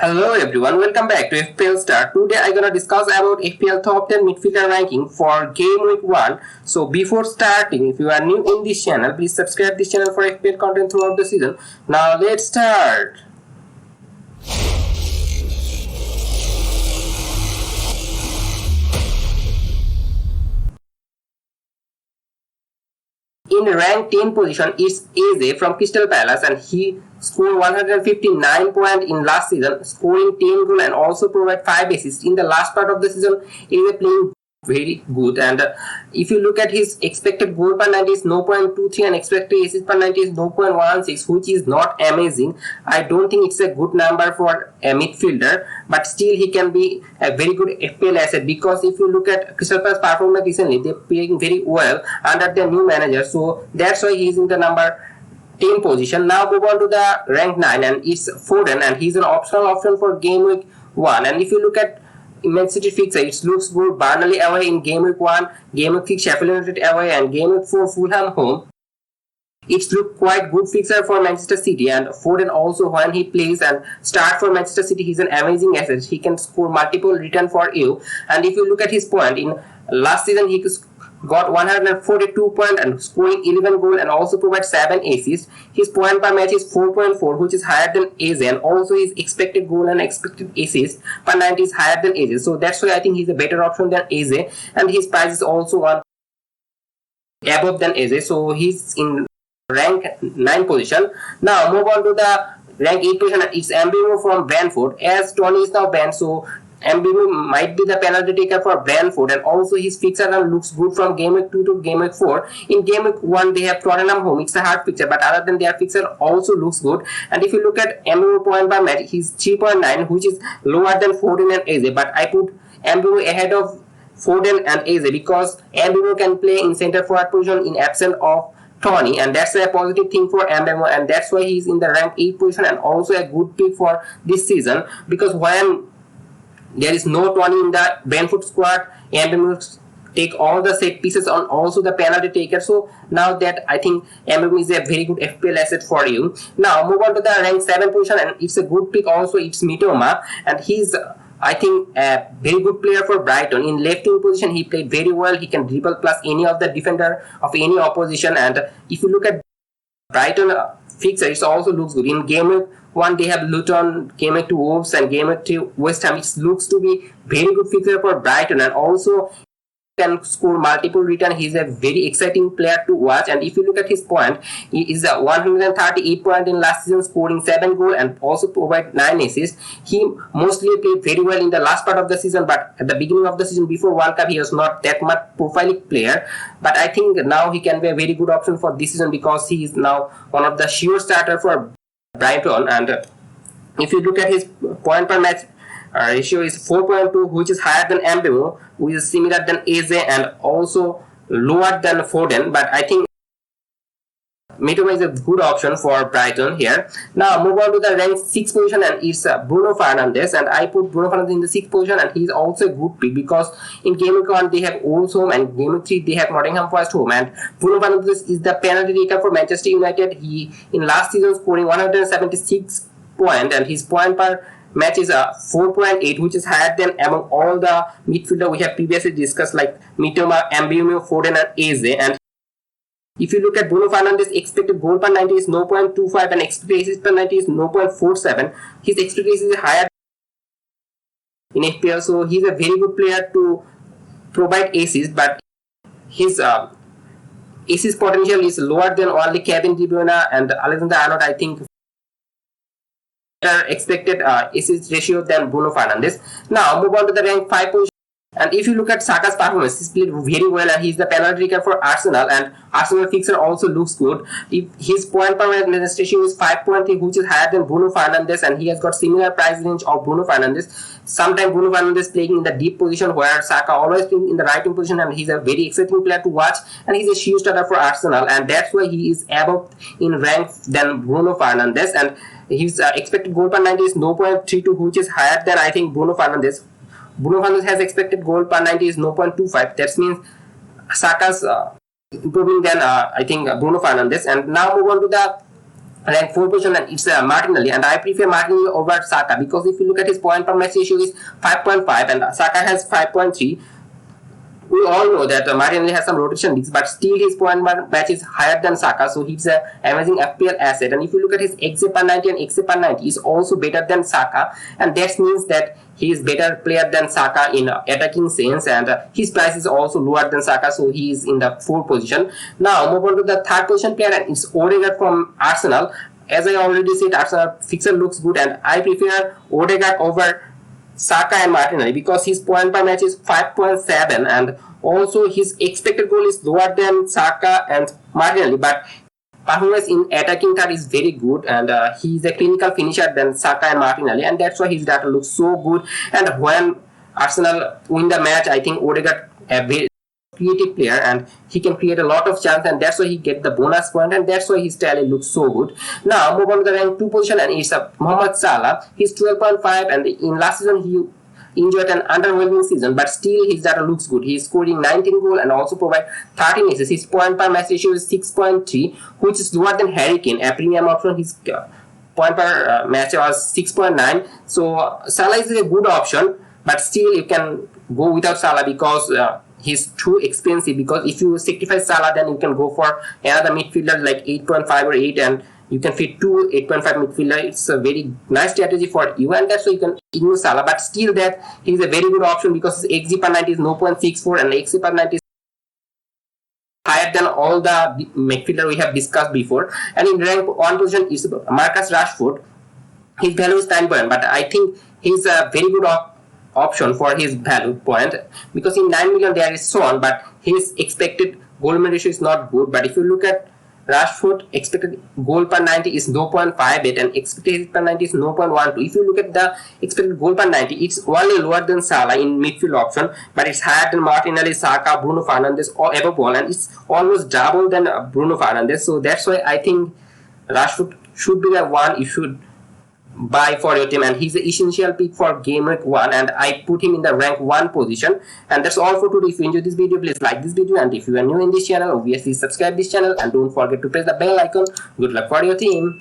Hello everyone, welcome back to FPL STAR. Today I'm gonna discuss about FPL top 10 midfielder ranking for game week 1. So before starting, if you are new in this channel, please subscribe this channel for FPL content throughout the season. Now let's start. In rank 10 position is Eze from Crystal Palace, and he scored 159 points in last season, scoring 10 goals and also provide 5 assists. In the last part of the season, Eze playing very good, and if you look at his expected goal per 90 is 0.23 and expected assist per 90 is 0.16, which is not amazing. I don't think it's a good number for a midfielder, but still he can be a very good FPL asset, because if you look at Crystal Palace performance recently, they're playing very well under their new manager, so that's why he's in the number 10 position. Now move on to the rank 9, and it's Foden, and he's an optional option for game week 1. And if you look at Man City fixture, it looks good. Burnley away in game week 1, game week 6 Sheffield United away, and game week 4 Fulham home. It's looked quite good fixture for Manchester City, and Foden also, when he plays and start for Manchester City, he's an amazing asset. He can score multiple return for you. And if you look at his point, in last season he got 142 points and scoring 11 goals and also provides 7 assists. His point per match is 4.4, which is higher than Eze, and also his expected goal and expected assist per 90 is higher than Eze. So that's why I think he's a better option than Eze, and his price is also one above than Eze. So he's in rank 9 position. Now move on to the rank 8 position. It's Mbemo from Brentford. As Tony is now banned, so Mbemo might be the penalty taker for Brentford, and also his fixture run looks good from game week 2 to game week 4. In game week 1 they have Tottenham home, it's a hard fixture, but other than their fixture also looks good. And if you look at Mbemo point per match, he's 3.9, which is lower than Foden and Eze, but I put Mbemo ahead of Foden and Eze because Mbemo can play in centre forward position in absence of Tony, and that's a positive thing for Mbemo, and that's why he's in the rank 8 position and also a good pick for this season, because when there is no Tony in the Brentford squad, Mbemo take all the set pieces on also the penalty taker. So now that I think Mbemo is a very good FPL asset for you. Now move on to the rank 7 position, and it's a good pick also. It's Mitoma, and he's I think a very good player for Brighton. In left wing position he played very well. He can dribble plus any of the defender of any opposition, and if you look at Brighton fixture, it also looks good. In game week 1 they have Luton, game week 2 Wolves, and game week 3 West Ham. It looks to be very good fixture for Brighton, and also can score multiple return. He's a very exciting player to watch, and if you look at his point, he is a 138 point in last season, scoring 7 goals and also provide 9 assists. He mostly played very well in the last part of the season, but at the beginning of the season before World Cup he was not that much profiling player, but I think now he can be a very good option for this season because he is now one of the sure starter for Brighton. And if you look at his point per match ratio is 4.2, which is higher than Mbemo, which is similar than Eze and also lower than Foden, but I think Mitoma is a good option for Brighton here. Now move on to the rank 6 position, and it's Bruno Fernandes, and I put Bruno Fernandes in the 6th position, and he's also a good pick because in game week 1 they have Wolves home and game week 3 they have Nottingham Forest home, and Bruno Fernandes is the penalty taker for Manchester United. He in last season scoring 176 points, and his point per match is 4.8, which is higher than among all the midfielder we have previously discussed like Mitoma, Mbemo, Foden and Eze. And if you look at Bruno Fernandes, expected goal per 90 is 0.25 and expected assist per 90 is 0.47. His expected assist is higher in FPL, so he's a very good player to provide assist, but his assist potential is lower than only Kevin De Bruyne and Alexander Arnold. I think expected assist ratio than Bruno Fernandes. Now move on to the rank 5 position, and if you look at Saka's performance, he's played very well and he's the penalty taker for Arsenal, and Arsenal fixture also looks good. If his point per match ratio is 5.3, which is higher than Bruno Fernandes, and he has got similar price range of Bruno Fernandes. Sometimes Bruno Fernandes playing in the deep position where Saka always playing in the right wing position, and he's a very exciting player to watch, and he's a sure starter for Arsenal, and that's why he is above in rank than Bruno Fernandes. And his expected goal per 90 is 0.32, which is higher than I think Bruno Fernandes. Bruno Fernandes has expected goal per 90 is 0.25. That means Saka's improving than I think Bruno Fernandes. And now move on to the rank 4 position, and it's Martinelli, and I prefer Martinelli over Saka because if you look at his point per match ratio is 5.5 and Saka has 5.3. We all know that Martinelli has some rotation leagues, but still his point per match is higher than Saka, so he's an amazing FPL asset. And if you look at his XA per 90 and XA per 90 is also better than Saka, and that means that he is better player than Saka in attacking sense, and his price is also lower than Saka, so he is in the 4th position. Now move on to the 3rd position player, and it's Odegaard from Arsenal. As I already said, Arsenal fixture looks good, and I prefer Odegaard over Saka and Martinelli because his point per match is 5.7 and also his expected goal is lower than Saka and Martinelli, but performance in attacking third is very good, and he is a clinical finisher than Saka and Martinelli, and that's why his data looks so good. And when Arsenal win the match, I think Odegaard a very creative player and he can create a lot of chance, and that's why he get the bonus point, and that's why his tally looks so good. Now move on to the rank 2 position, and it's Mohamed Salah. He's 12.5, and in last season he enjoyed an underwhelming season, but still his data looks good. He is scoring 19 goals and also provide 13 assists. His point per match ratio is 6.3, which is lower than Harry Kane, a premium option. His point per match was 6.9. So Salah is a good option, but still you can go without Salah because he's too expensive. Because if you sacrifice Salah, then you can go for another midfielder like 8.5 or 8, and you can fit 2 8.5 midfielder. It's a very nice strategy for you, and that's why you can ignore Salah. But still, that he's a very good option because his XG per 90 is 0.64 and XG per 90 is higher than all the midfielder we have discussed before. And in rank 1 position is Marcus Rashford. His value is 9 point, but I think he's a very good option for his value point because in 9 million there is Son, but his expected goal ratio is not good. But if you look at Rashford, expected goal per 90 is 0.58 and expected per 90 is 0.12. If you look at the expected goal per 90, it's only lower than Salah in midfield option, but it's higher than Martinelli, Saka, Bruno Fernandes, or above all, and it's almost double than Bruno Fernandes. So that's why I think Rashford should be the one you should buy for your team, and he's the essential pick for Gameweek 1, and I put him in the rank 1 position. And that's all for today. If you enjoyed this video, please like this video, and if you are new in this channel, obviously subscribe this channel and don't forget to press the bell icon. Good luck for your team.